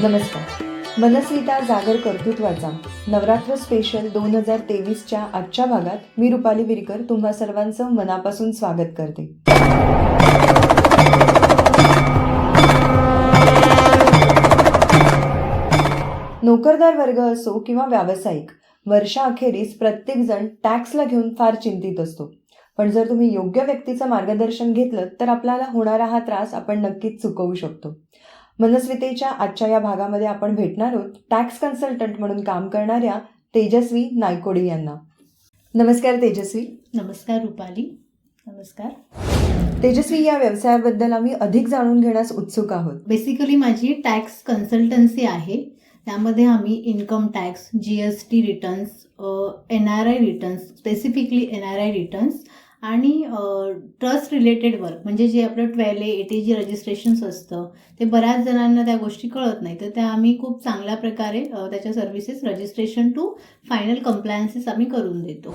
नमस्कार. मनस्विता जागर कर्तृत्वाचा नवरात्र स्पेशल 2023च्या आजच्या भागात मी रुपाली विरकर तुम्हा सर्वांचं मनापासून स्वागत करते. नोकरदार वर्ग असो किंवा व्यावसायिक, वर्षाअखेरीस प्रत्येकजण टॅक्सला घेऊन फार चिंतित असतो. पण जर तुम्ही योग्य व्यक्तीचं मार्गदर्शन घेतलं तर आपल्याला होणारा हा त्रास आपण नक्कीच चुकवू शकतो. मनस्वितेच्या आजच्या या भागामध्ये आपण भेटणार आहोत टॅक्स कन्सल्टंट म्हणून काम करणाऱ्या तेजस्वी नायकोडे यांना. नमस्कार तेजस्वी. नमस्कार रुपाली. नमस्कार तेजस्वी, या व्यवसायाबद्दल आम्ही अधिक जाणून घेण्यास उत्सुक आहोत. बेसिकली माझी टॅक्स कन्सल्टन्सी आहे. त्यामध्ये आम्ही income tax, GST returns, NRI returns, specifically NRI returns आणि ट्रस्ट रिलेटेड वर्क, म्हणजे जे आपलं 12A ATG रजिस्ट्रेशन्स असतं ते बऱ्याच जणांना त्या गोष्टी कळत नाही, तर त्या आम्ही खूप चांगल्या प्रकारे त्याच्या services registration to final compliances आम्ही करून देतो.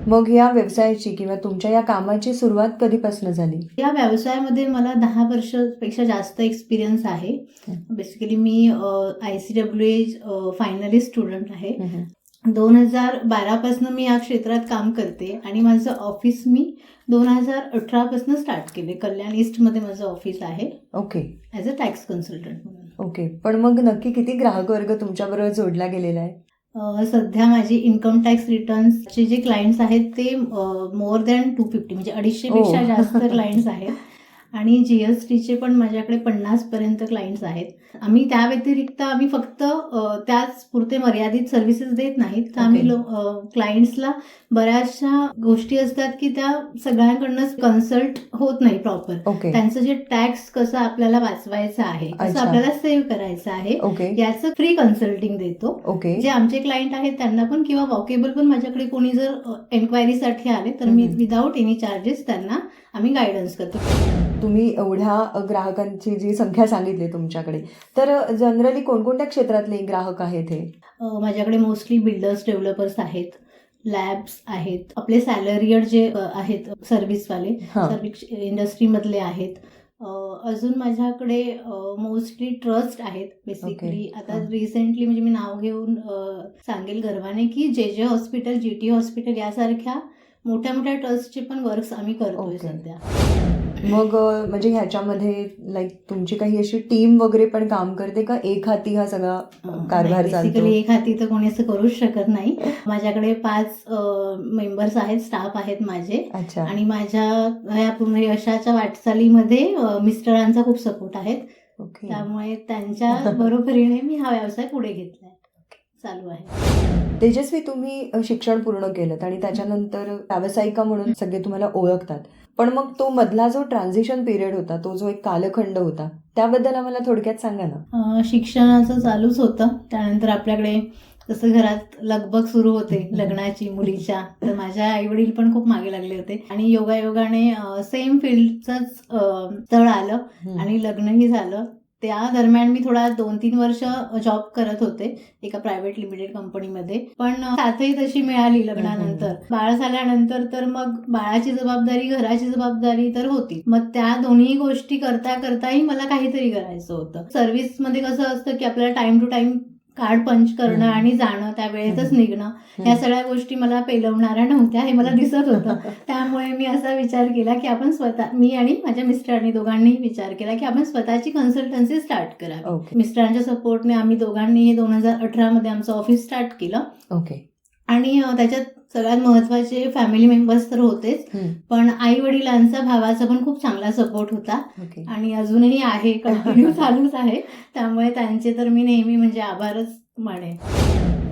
मग या व्यवसायाची किंवा तुमच्या या कामाची सुरुवात कधीपासून झाली? या व्यवसायामध्ये मला 10 वर्षापेक्षा जास्त एक्सपिरियन्स आहे. बेसिकली मी ICWA फायनलिस्ट स्टुडंट आहे. 2012 पासून मी या क्षेत्रात काम करते आणि माझं ऑफिस मी 2018 पासून स्टार्ट केले. कल्याण ईस्टमध्ये माझं ऑफिस आहे. Okay. As a tax consultant म्हणून. ओके. पण मग नक्की किती ग्राहक वर्ग तुमच्याबरोबर जोडला गेलेला आहे? सध्या माझी इन्कम टॅक्स रिटर्न्सचे जे क्लायंट्स आहेत ते मोर दॅन 250, म्हणजे 250 पेक्षा जास्त क्लायंट्स आहेत. आणि GSTचे पण माझ्याकडे 50 पर्यंत क्लायंट्स आहेत. आम्ही त्या व्यतिरिक्त आम्ही फक्त त्याच पुरते मर्यादित सर्व्हिसेस देत नाहीत, तर आम्ही क्लायंट्सला बऱ्याचशा गोष्टी असतात की त्या सगळ्यांकडनं कन्सल्ट होत नाही प्रॉपर. त्यांचं जे टॅक्स कसं आपल्याला वाचवायचं आहे, कसं आपल्याला सेव्ह करायचं आहे, याचं फ्री कन्सल्टिंग देतो. जे आमचे क्लायंट आहेत त्यांना पण, किंवा वॉकेबल पण माझ्याकडे कोणी जर एन्क्वायरीसाठी आले तर मी विदाऊट एनी चार्जेस त्यांना आम्ही गायडन्स करतो. तुम्ही एवढ्या ग्राहकांची जी संख्या सांगितली तुमच्याकडे, तर जनरली कोणकोणत्या क्षेत्रातले ग्राहक आहेत हे? माझ्याकडे मोस्टली बिल्डर्स, डेव्हलपर्स आहेत, लॅब्स आहेत, आपले सॅलरियड जे आहेत सर्व्हिसवाले, सर्व्हिस इंडस्ट्रीमधले आहेत. अजून माझ्याकडे मोस्टली ट्रस्ट आहेत. बेसिकली आता रिसेंटली, म्हणजे मी नाव घेऊन सांगेल गर्वाने, की JJ हॉस्पिटल, GT हॉस्पिटल यासारख्या मोठ्या मोठ्या ट्रस्टचे पण वर्क्स आम्ही करतोय सध्या. मग म्हणजे ह्याच्यामध्ये लाईक तुमची काही अशी टीम वगैरे पण काम करते का? एक हाती हा सगळा कारभार चालतो? बेसिकली एक हाती तर कोणी असं करूच शकत नाही. माझ्याकडे 5 मेंबर्स आहेत, स्टाफ आहेत माझे. आणि माझ्या या पूर्ण यशाच्या वाटचालीमध्ये मिस्टरांचा खूप सपोर्ट आहे. त्यामुळे त्यांच्या बरोबरीने मी हा व्यवसाय पुढे घेतलाय, चालू आहे. तेजस्वी, तुम्ही शिक्षण पूर्ण केलं आणि त्याच्यानंतर व्यावसायिका म्हणून सगळे तुम्हाला ओळखतात, पण मग तो मधला जो ट्रान्झिशन पिरियड होता, तो जो एक कालखंड होता, त्याबद्दल आम्हाला थोडक्यात सांगा ना. शिक्षणाचं चालूच होतं. त्यानंतर आपल्याकडे जसं घरात लगबग सुरू होते लग्नाची मुलीच्या, तर माझ्या आईवडील पण खूप मागे लागले होते आणि योगायोगाने सेम फील्डचंच स्थळ आलं आणि लग्नही झालं. त्या दरम्यान मी थोडा 2-3 वर्ष जॉब करत होते एका प्रायव्हेट लिमिटेड कंपनीमध्ये, पण साथही तशी मिळाली लग्नानंतर. बाळ झाल्यानंतर तर मग बाळाची जबाबदारी, घराची जबाबदारी तर होती. मग त्या दोन्ही गोष्टी करता करताही मला काहीतरी करायचं होतं. सर्व्हिसमध्ये कसं असतं की आपल्याला टाइम टू टाइम कार्ड पंच करणं आणि जाणं, त्या वेळेतच निघणं, या सगळ्या गोष्टी मला पेलवणाऱ्या नव्हत्या, हे मला दिसत होतं. त्यामुळे मी असा विचार केला की आपण मी आणि माझ्या मिस्टरांनी दोघांनी विचार केला की आपण स्वतःची कन्सल्टन्सी स्टार्ट करावी. मिस्टरांच्या सपोर्टने आम्ही दोघांनी 2018 मध्ये आमचं ऑफिस स्टार्ट केलं. आणि त्याच्यात सगळ्यात महत्वाचे फॅमिली मेंबर्स तर होतेच, पण आई वडिलांचा, भावाचा पण खूप चांगला सपोर्ट होता आणि अजूनही आहे, कंटिन्यू चालूच आहे. त्यामुळे त्यांचे तर मी नेहमी म्हणजे आभारच मानेन.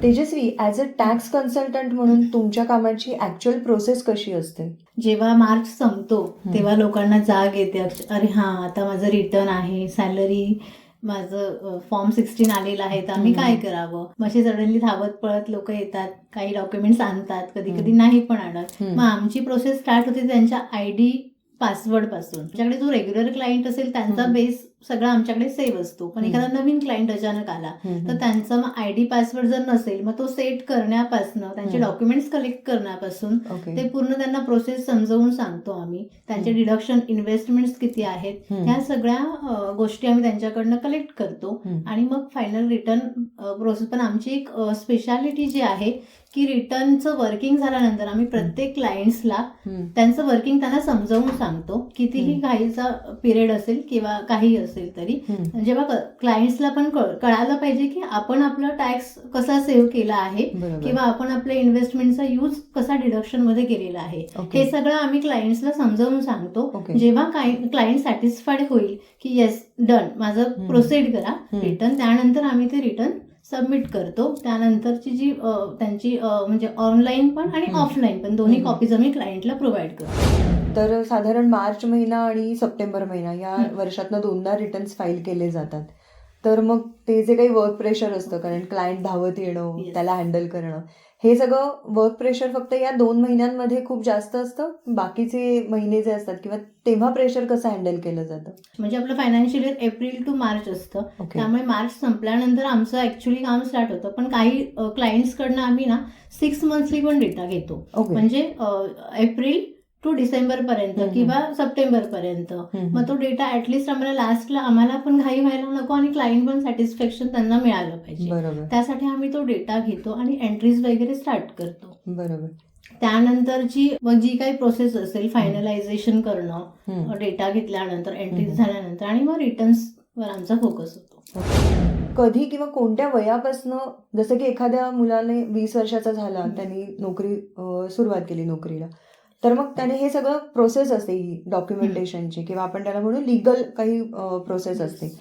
तेजस्वी, ॲज अ टॅक्स कन्सल्टंट म्हणून तुमच्या कामाची ऍक्च्युअल प्रोसेस कशी असते? जेव्हा मार्च संपतो तेव्हा लोकांना जाग येते, अरे हां, आता माझं रिटर्न आहे, सॅलरी, माझं फॉर्म 16 आलेलं आहे, तर आम्ही काय करावं. मग असे सडनली धावत पळत लोक येतात, काही डॉक्युमेंट्स आणतात, कधी कधी नाही पण आणत. मग आमची प्रोसेस स्टार्ट होते त्यांच्या ID पासवर्ड पासून. त्याच्याकडे जो रेग्युलर क्लायंट असेल त्यांचा बेस सगळा आमच्याकडे सेव्ह असतो. पण एखादा नवीन क्लायंट अचानक आला तर त्यांचा मग आयडी पासवर्ड जर नसेल मग तो सेट करण्यापासून त्यांचे डॉक्युमेंट्स कलेक्ट करण्यापासून ओके. ते पूर्ण त्यांना प्रोसेस समजावून सांगतो आम्ही. त्यांचे डिडक्शन इन्व्हेस्टमेंट्स किती आहेत ह्या सगळ्या गोष्टी आम्ही त्यांच्याकडनं कलेक्ट करतो आणि मग फायनल रिटर्न प्रोसेस. पण आमची एक स्पेशालिटी जी आहे की रिटर्नचं वर्किंग झाल्यानंतर आम्ही प्रत्येक क्लायंट्सला त्यांचं वर्किंग त्यांना समजावून सांगतो. कितीही घाईचा पिरियड असेल किंवा काही असेल तरी जेव्हा क्लायंट्सला पण कळायला पाहिजे की आपण आपला टॅक्स कसा सेव्ह केला आहे किंवा आपण आपल्या इन्व्हेस्टमेंटचा यूज कसा डिडक्शन मध्ये केलेला आहे हे सगळं आम्ही क्लायंट्सला समजावून सांगतो. जेव्हा क्लायंट सॅटिस्फाईड होईल की येस डन माझं प्रोसीड करा रिटर्न, त्यानंतर आम्ही ते रिटर्न सबमिट करतो. त्यानंतरची जी त्यांची म्हणजे ऑनलाईन पण आणि ऑफलाईन पण दोन्ही कॉपीज आम्ही क्लायंटला प्रोव्हाइड करतो. तर साधारण मार्च महिना आणि सप्टेंबर महिना या वर्षातनं 2दा रिटर्न्स फाईल केले जातात. तर मग ते जे काही वर्क प्रेशर असतं, कारण क्लायंट धावत येणं, त्याला हँडल करणं, हे सगळं वर्क प्रेशर फक्त या 2 महिन्यांमध्ये खूप जास्त असतं. बाकीचे महिने जे असतात किंवा तेव्हा प्रेशर कसं हँडल केलं जातं? म्हणजे आपलं financial year April to March असतं. त्यामुळे मार्च संपल्यानंतर आमचं ऍक्च्युली काम स्टार्ट होतं. पण काही क्लायंट्सकडनं आम्ही ना 6 मंथली पण डेटा घेतो. म्हणजे एप्रिल टू डिसेंबर पर्यंत किंवा सप्टेंबर पर्यंत. मग तो डेटा ऍटलिस्ट आम्हाला लास्टला आम्हाला पण घाई व्हायला नको आणि क्लायंट पण सॅटिस्फॅक्शन त्यांना मिळालं पाहिजे. त्यासाठी आम्ही तो डेटा घेतो आणि एंट्रीज वगैरे स्टार्ट करतो. बरोबर. त्यानंतरची मग जी काही प्रोसेस असेल फायनलायझेशन करणं डेटा घेतल्यानंतर एंट्रीज झाल्यानंतर आणि मग रिटर्न्सवर आमचा फोकस होतो. कधी किंवा कोणत्या वयापासनं, जसं की एखाद्या मुलाने 20 वर्षाचा झाला, त्यांनी नोकरी सुरुवात केली नोकरीला, तर मग त्याने हे सगळं प्रोसेस असते ही डॉक्युमेंटेशनची किंवा आपण त्याला म्हणू लिगल काही प्रोसेस असते,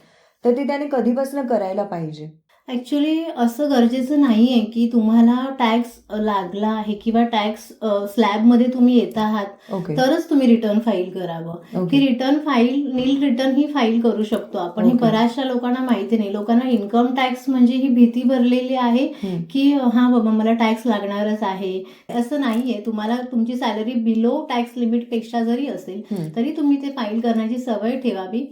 तर ती त्याने कधीपासून करायला पाहिजे? ऍक्च्युली असं गरजेचं नाहीये की तुम्हाला टॅक्स लागला आहे किंवा टॅक्स स्लॅबमध्ये तुम्ही येत आहात तरच तुम्ही रिटर्न फाईल करावं. की रिटर्न फाईल नील रिटर्न ही फाईल करू शकतो आपण. हे बऱ्याचशा लोकांना माहिती नाही. लोकांना इन्कम टॅक्स म्हणजे ही भीती भरलेली आहे की हा बाबा मला टॅक्स लागणारच आहे. असं नाहीये. तुम्हाला तुमची सॅलरी बिलो टॅक्स लिमिट पेक्षा जरी असेल तरी तुम्ही ते फाईल करण्याची सवय ठेवावी.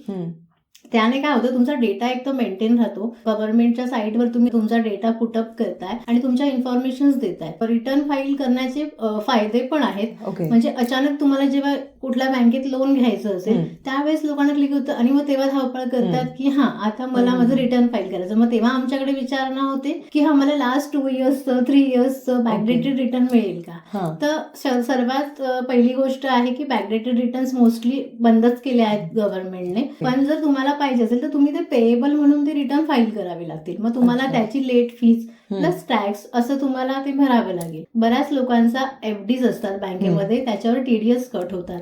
त्याने काय होतं, तुमचा डेटा एक तर मेंटेन राहतो. गव्हर्नमेंटच्या साईटवर तुम्ही तुमचा डेटा पुटअप करताय आणि तुमच्या इन्फॉर्मेशन देताय. रिटर्न फाईल करण्याचे फायदे पण आहेत. म्हणजे अचानक तुम्हाला जेव्हा कुठल्या बँकेत लोन घ्यायचं असेल त्यावेळेस लोकांना क्लिक होतं आणि मग तेव्हा धावपळ करतात की हा आता मला माझं रिटर्न फाईल करायचं. मग तेव्हा आमच्याकडे विचारणा होते की हा मला लास्ट 2 इयर्सचं 3 इयर्सचं बॅकडेटेड रिटर्न मिळेल का. तर सर्वात पहिली गोष्ट आहे की बॅकडेटेड रिटर्न्स मोस्टली बंदच केले आहेत गव्हर्नमेंटने. पण जर तुम्हाला पाहिजे असेल तर तुम्ही ते पेएबल म्हणून ते रिटर्न फाईल करावे लागतील. मग तुम्हाला त्याची लेट फीज प्लस टॅक्स असं तुम्हाला ते भरावं लागेल. बऱ्याच लोकांचा एफडीज असतात बँकेमध्ये, त्याच्यावर टीडीएस कट होतात.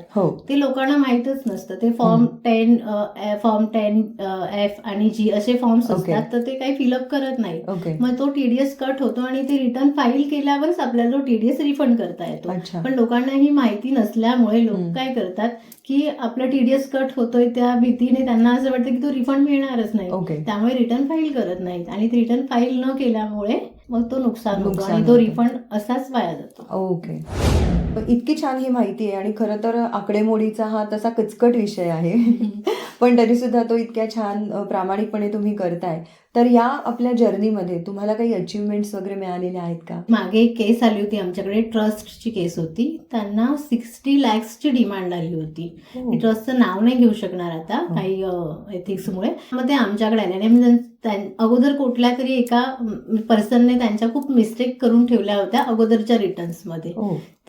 ते लोकांना माहितच नसतं. ते फॉर्म 10F आणि G असे फॉर्म्स असतात, तर ते काही फिलअप करत नाही. मग तो टीडीएस कट होतो आणि ते रिटर्न फाईल केल्यावरच आपल्याला तो टीडीएस रिफंड करता येतो. पण लोकांना ही माहिती नसल्यामुळे लोक काय करतात की आपला टीडीएस कट होतोय त्या भीतीने त्यांना असं वाटतं की तो रिफंड मिळणारच नाही, त्यामुळे रिटर्न फाईल करत नाहीत आणि रिटर्न फाईल न केल्यामुळे मग तो नुकसान होतो आणि तो रिफंड असाच वाया जातो. इतकी छान ही माहिती आहे आणि खरं तर आकडेमोडीचा हा तसा कचकट विषय आहे पण तरी सुद्धा तो इतक्या छान प्रामाणिकपणे तुम्ही करताय. तर या आपल्या जर्नीमध्ये तुम्हाला काही अचीवमेंट्स वगैरे मिळालेल्या आहेत का? मागे एक केस आली होती आमच्याकडे, ट्रस्टची केस होती. त्यांना 60 lakhsची डिमांड आली होती. ट्रस्टचं नाव नाही घेऊ शकणार आता काही एथिक्समुळे. मग ते आमच्याकडे आले आणि अगोदर कुठल्या तरी एका पर्सनने त्यांच्या खूप मिस्टेक करून ठेवल्या होत्या अगोदरच्या रिटर्न्समध्ये.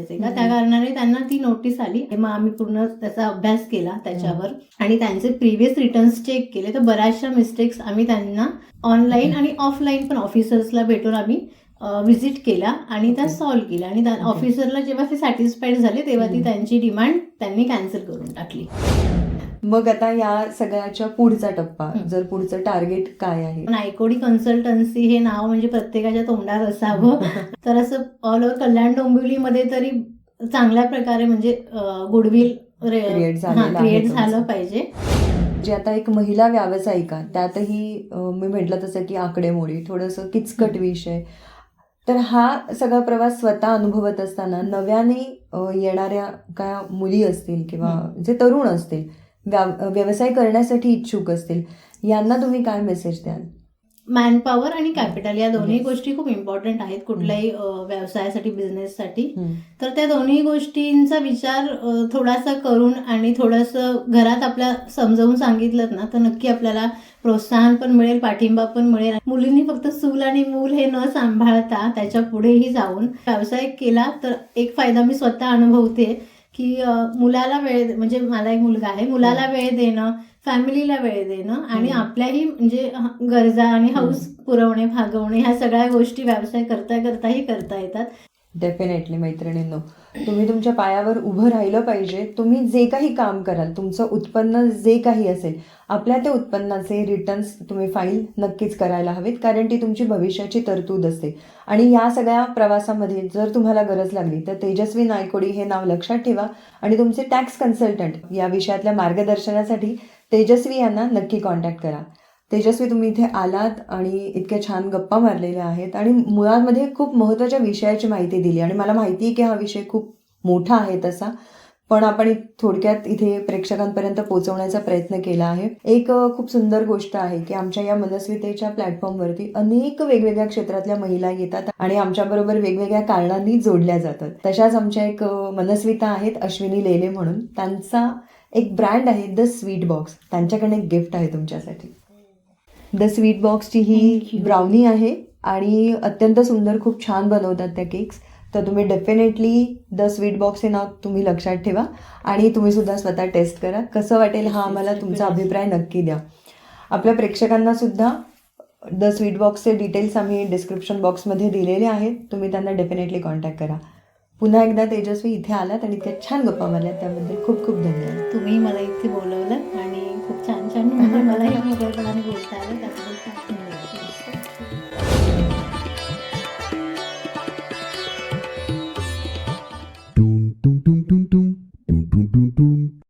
त्या कारणाने त्यांना ती नोटीस आली. मग आम्ही पूर्ण त्याचा अभ्यास केला त्याच्यावर आणि त्यांचे प्रिव्हियस रिटर्न्स चेक केले. तर बऱ्याचशा मिस्टेक्स आम्ही त्यांना ऑनलाईन आणि ऑफलाईन पण ऑफिसर्सला भेटून आम्ही व्हिजिट केला आणि त्या सॉल्व्ह केल्या. आणि ऑफिसरला जेव्हा ते सॅटिस्फाईड झाले तेव्हा ती त्यांची डिमांड त्यांनी कॅन्सल करून टाकली. मग आता या सगळ्याच्या पुढचा टप्पा, जर पुढचं टार्गेट काय आहे? नायकोडी कन्सल्टन्सी हे नाव म्हणजे प्रत्येकाच्या तोंडात असावं. तर असं ऑल ओव्हर कल्याण डोंबिवलीमध्ये तरी चांगल्या प्रकारे म्हणजे गुडविल क्रिएट झालं पाहिजे. जे आता एक महिला व्यावसायिका, त्यातही मी म्हटलं तसं की आकडेमोडी थोडंसं किचकट विषय, तर हा सगळा प्रवास स्वतः अनुभवत असताना नव्याने येणाऱ्या काय मुली असतील किंवा जे तरुण असतील व्यवसाय करण्यासाठी इच्छुक असतील, यांना तुम्ही काय मेसेज द्याल? मॅनपॉवर आणि कॅपिटल या दोन्ही Yes. गोष्टी खूप इम्पॉर्टंट आहेत कुठल्याही व्यवसायासाठी, बिझनेससाठी. हम्म. तर त्या दोन्ही गोष्टींचा विचार थोडासा करून आणि थोडंसं घरात आपल्या समजावून सांगितलं ना, तर नक्की आपल्याला प्रोत्साहन पण मिळेल, पाठिंबा पण मिळेल. मुलींनी फक्त चूल आणि मूल हे न सांभाळता त्याच्या पुढेही जाऊन व्यवसाय केला तर एक फायदा मी स्वतः अनुभवते की मुलाला वेळ, म्हणजे मला एक मुलगा आहे, मुलाला वेळ देणं, फॅमिलीला वेळ देणं आणि आपल्याही म्हणजे गरजा आणि हौस पुरवणे, भागवणे, ह्या सगळ्या गोष्टी व्यवसाय करताही करता येतात. डेफिनेटली मैत्रिणींनो, तुम्ही तुमच्या पायावर उभं राहिलं पाहिजे. तुम्ही जे काही काम कराल, तुमचं उत्पन्न जे काही असेल, आपल्या त्या उत्पन्नाचे रिटर्न्स तुम्ही फाईल नक्कीच करायला हवेत, कारण ती तुमची भविष्याची तरतूद असते. आणि या सगळ्या प्रवासामध्ये जर तुम्हाला गरज लागली तर तेजस्वी नायकोडी हे नाव लक्षात ठेवा आणि तुमचे टॅक्स कन्सल्टंट या विषयातल्या मार्गदर्शनासाठी तेजस्वी यांना नक्की कॉन्टॅक्ट करा. तेजस्वी, तुम्ही इथे आलात आणि इतक्या छान गप्पा मारलेल्या आहेत आणि मुळामध्ये खूप महत्त्वाच्या विषयाची माहिती दिली आणि मला माहिती आहे की हा विषय खूप मोठा आहे तसा, पण आपण थोडक्यात इथे प्रेक्षकांपर्यंत पोहोचवण्याचा प्रयत्न केला आहे. एक खूप सुंदर गोष्ट आहे की आमच्या या मनस्वितेच्या प्लॅटफॉर्मवरती अनेक वेगवेगळ्या क्षेत्रातल्या महिला येतात आणि आमच्याबरोबर वेगवेगळ्या कारणांनी जोडल्या जातात. तशाच आमच्या एक मनस्विता आहेत, अश्विनी लेले म्हणून. त्यांचा एक ब्रँड आहे द स्वीट बॉक्स. त्यांच्याकडे एक गिफ्ट आहे तुमच्यासाठी. द स्वीट बॉक्सची Thank ही you. ब्राउनी आहे आणि अत्यंत सुंदर, खूप छान बनवतात त्या केक्स. तर तुम्ही डेफिनेटली द स्वीट बॉक्स हे नाव तुम्ही लक्षात ठेवा आणि तुम्ही सुद्धा स्वतः टेस्ट करा. कसं वाटेल हा आम्हाला तुमचा अभिप्राय नक्की द्या. आपल्या प्रेक्षकांना सुद्धा द स्वीट बॉक्सचे डिटेल्स आम्ही डिस्क्रिप्शन बॉक्समध्ये दिलेले आहेत. तुम्ही त्यांना डेफिनेटली कॉन्टॅक्ट करा. पुन्हा एकदा तेजस्वी इथे आलात आणि इतक्या छान गप्पा मारल्यात त्याबद्दल खूप खूप धन्यवाद. तुम्ही मला इथे बोलवलं आणि खूप छान छान म्हणजे मलाही मोकळेपणाने बोलता आलं त्याबद्दल